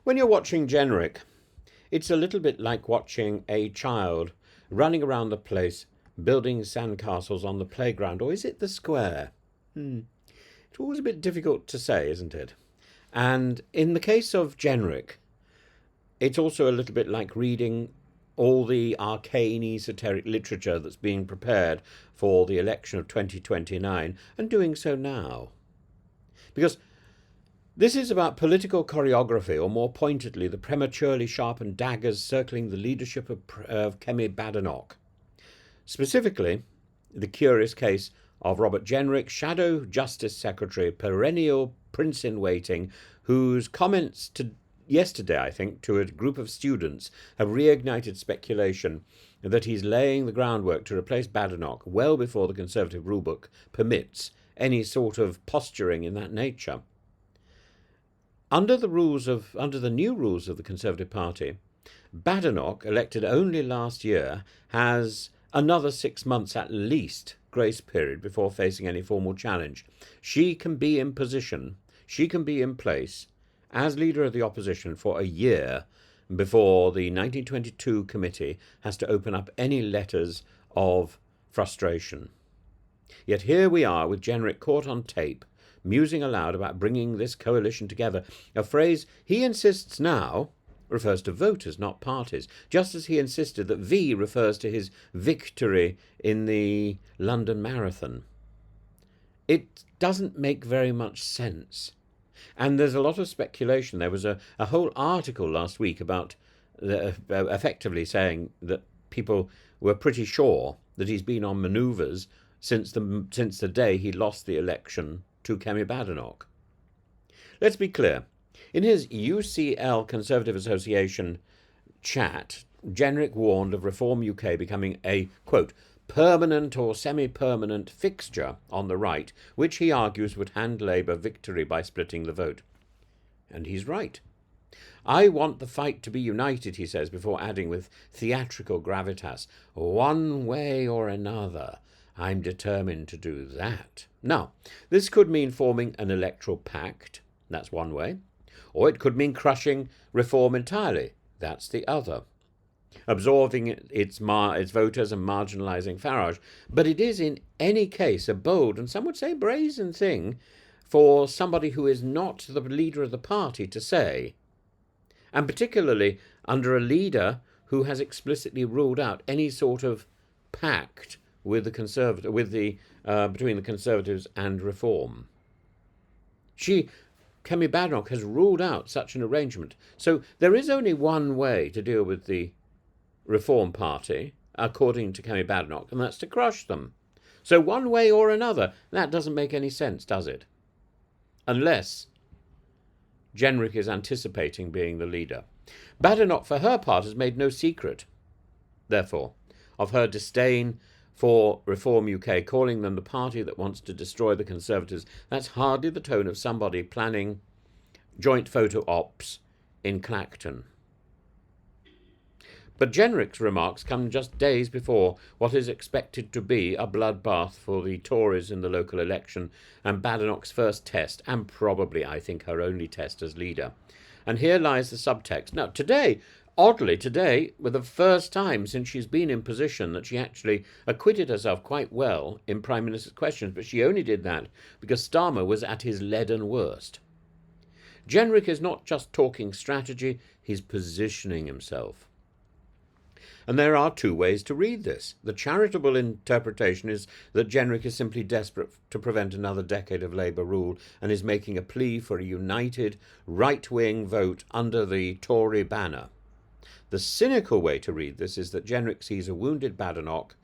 When you're watching Jenrick, it's a little bit like watching a child running around the place, building sandcastles on the playground, or is it the square? It's always a bit difficult to say, isn't it? And in the case of Jenrick, it's also a little bit like reading all the arcane esoteric literature that's being prepared for the election of 2029 and doing so now. Because this is about political choreography, or more pointedly, the prematurely sharpened daggers circling the leadership of Kemi Badenoch. Specifically, the curious case of Robert Jenrick, Shadow Justice Secretary, perennial prince-in-waiting, whose comments yesterday, I think, to a group of students have reignited speculation that he's laying the groundwork to replace Badenoch well before the Conservative rulebook permits any sort of posturing in that nature. Under the new rules of the Conservative Party, Badenoch, elected only last year, has another 6 months at least grace period before facing any formal challenge. She can be in position, she can be in place as leader of the opposition for a year before the 1922 committee has to open up any letters of frustration. Yet here we are with Jenrick caught on tape, musing aloud about bringing this coalition together, a phrase he insists now refers to voters, not parties, just as he insisted that V refers to his victory in the London Marathon. It doesn't make very much sense. And there's a lot of speculation. There was a whole article last week about effectively saying that people were pretty sure that he's been on manoeuvres since the day he lost the election to Kemi Badenoch. Let's be clear. In his UCL Conservative Association chat, Jenrick warned of Reform UK becoming a, quote, permanent or semi-permanent fixture on the right, which he argues would hand Labour victory by splitting the vote. And he's right. I want the fight to be united, he says, before adding with theatrical gravitas, one way or another. I'm determined to do that. Now, this could mean forming an electoral pact. That's one way. Or it could mean crushing Reform entirely. That's the other. Absorbing its voters and marginalising Farage. But it is in any case a bold and some would say brazen thing for somebody who is not the leader of the party to say. And particularly under a leader who has explicitly ruled out any sort of pact with the between the Conservatives and Reform. Kemi Badenoch has ruled out such an arrangement. So there is only one way to deal with the Reform Party, according to Kemi Badenoch, and that's to crush them. So one way or another, that doesn't make any sense, does it? Unless Jenrick is anticipating being the leader. Badenoch, for her part, has made no secret, therefore, of her disdain for Reform UK, calling them the party that wants to destroy the Conservatives. That's hardly the tone of somebody planning joint photo ops in Clacton. But Jenrick's remarks come just days before what is expected to be a bloodbath for the Tories in the local election and Badenoch's first test, and probably, I think, her only test as leader. And here lies the subtext. Now, oddly today, for the first time since she's been in position, that she actually acquitted herself quite well in Prime Minister's questions, but she only did that because Starmer was at his leaden worst. Jenrick is not just talking strategy, he's positioning himself. And there are two ways to read this. The charitable interpretation is that Jenrick is simply desperate to prevent another decade of Labour rule and is making a plea for a united right-wing vote under the Tory banner. The cynical way to read this is that Jenrick sees a wounded Badenoch,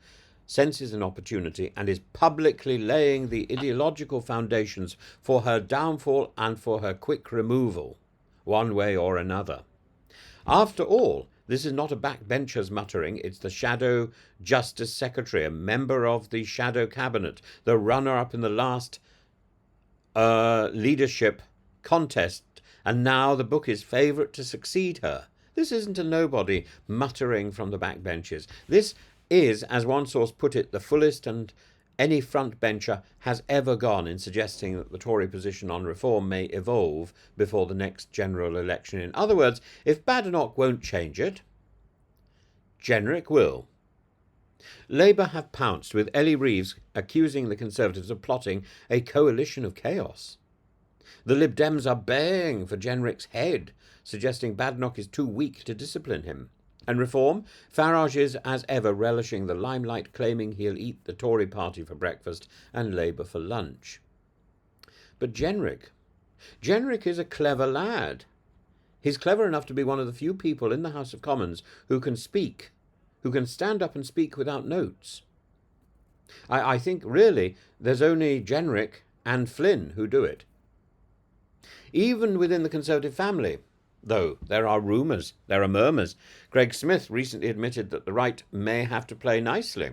senses an opportunity, and is publicly laying the ideological foundations for her downfall and for her quick removal, one way or another. After all, this is not a backbencher's muttering, it's the Shadow Justice Secretary, a member of the Shadow Cabinet, the runner-up in the last leadership contest, and now the book is favourite to succeed her. This isn't a nobody muttering from the backbenches. This is, as one source put it, the fullest and any frontbencher has ever gone in suggesting that the Tory position on reform may evolve before the next general election. In other words, if Badenoch won't change it, Jenrick will. Labour have pounced, with Ellie Reeves accusing the Conservatives of plotting a coalition of chaos. The Lib Dems are baying for Jenrick's head, suggesting Badenoch is too weak to discipline him. And Reform, Farage is, as ever, relishing the limelight, claiming he'll eat the Tory party for breakfast and Labour for lunch. But Jenrick is a clever lad. He's clever enough to be one of the few people in the House of Commons who can speak, who can stand up and speak without notes. I think, really, there's only Jenrick and Flynn who do it. Even within the Conservative family, though, there are rumours, there are murmurs. Greg Smith recently admitted that the right may have to play nicely.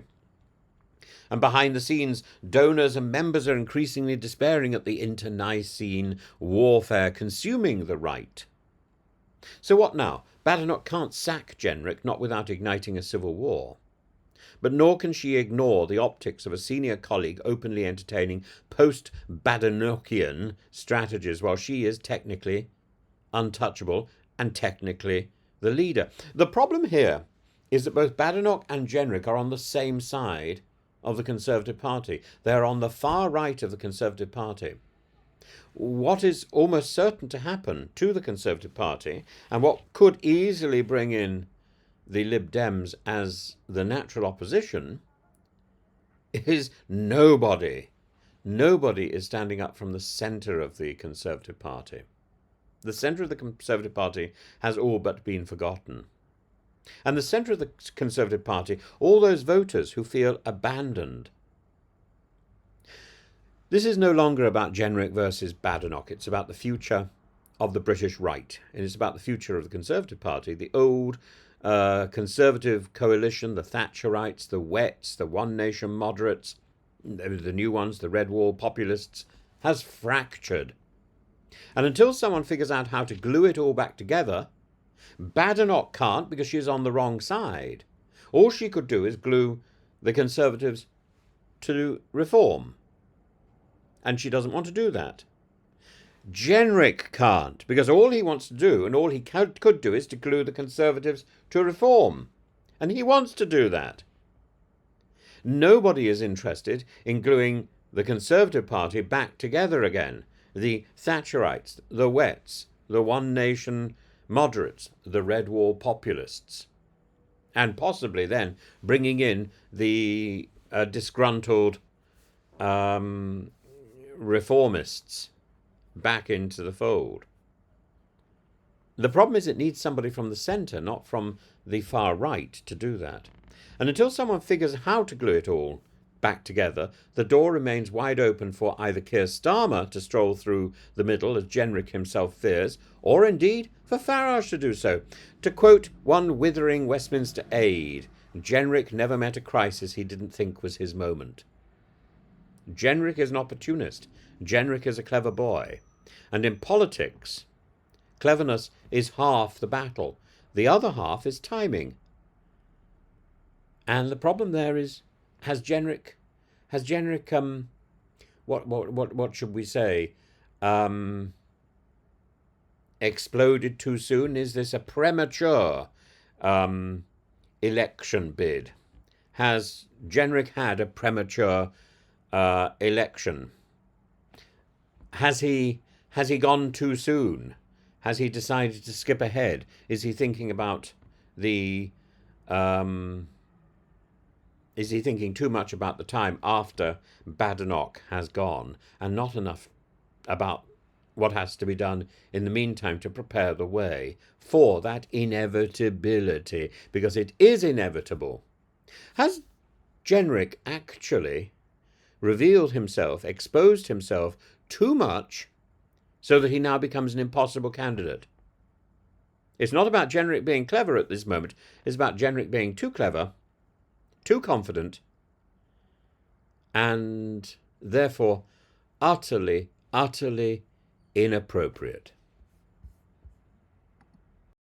And behind the scenes, donors and members are increasingly despairing at the internecine warfare consuming the right. So what now? Badenoch can't sack Jenrick, not without igniting a civil war. But nor can she ignore the optics of a senior colleague openly entertaining post-Badenochian strategies while she is technically untouchable and technically the leader. The problem here is that both Badenoch and Jenrick are on the same side of the Conservative Party. They're on the far right of the Conservative Party. What is almost certain to happen to the Conservative Party, and what could easily bring in the Lib Dems as the natural opposition, is nobody is standing up from the centre of the Conservative Party. The centre of the Conservative Party has all but been forgotten. And the centre of the Conservative Party, all those voters who feel abandoned. This is no longer about Jenrick versus Badenoch. It's about the future of the British right. And it's about the future of the Conservative Party, the old Conservative coalition, the Thatcherites, the Wets, the One Nation moderates, the new ones, the Red Wall populists, has fractured. And until someone figures out how to glue it all back together, Badenoch can't because she's on the wrong side. All she could do is glue the Conservatives to Reform. And she doesn't want to do that. Jenrick can't, because all he wants to do, and all he could do, is to glue the Conservatives to Reform. And he wants to do that. Nobody is interested in gluing the Conservative Party back together again. The Thatcherites, the Wets, the One Nation moderates, the Red Wall populists. And possibly then bringing in the disgruntled reformists back into the fold. The problem is it needs somebody from the centre, not from the far right, to do that. And until someone figures how to glue it all back together, the door remains wide open for either Keir Starmer to stroll through the middle, as Jenrick himself fears, or indeed for Farage to do so. To quote one withering Westminster aide, Jenrick never met a crisis he didn't think was his moment. Jenrick is an opportunist. Jenrick is a clever boy. And in politics, cleverness is half the battle. The other half is timing. And the problem there is, has Jenrick what should we say, exploded too soon? Is this a premature election bid? Has Jenrick had a premature election? Has he gone too soon? Has he decided to skip ahead? Is he thinking about the is he thinking too much about the time after Badenoch has gone and not enough about what has to be done in the meantime to prepare the way for that inevitability? Because it is inevitable. Has Jenrick actually revealed himself, exposed himself too much so that he now becomes an impossible candidate? It's not about Jenrick being clever at this moment. It's about Jenrick being too clever, too confident, and therefore utterly, utterly inappropriate.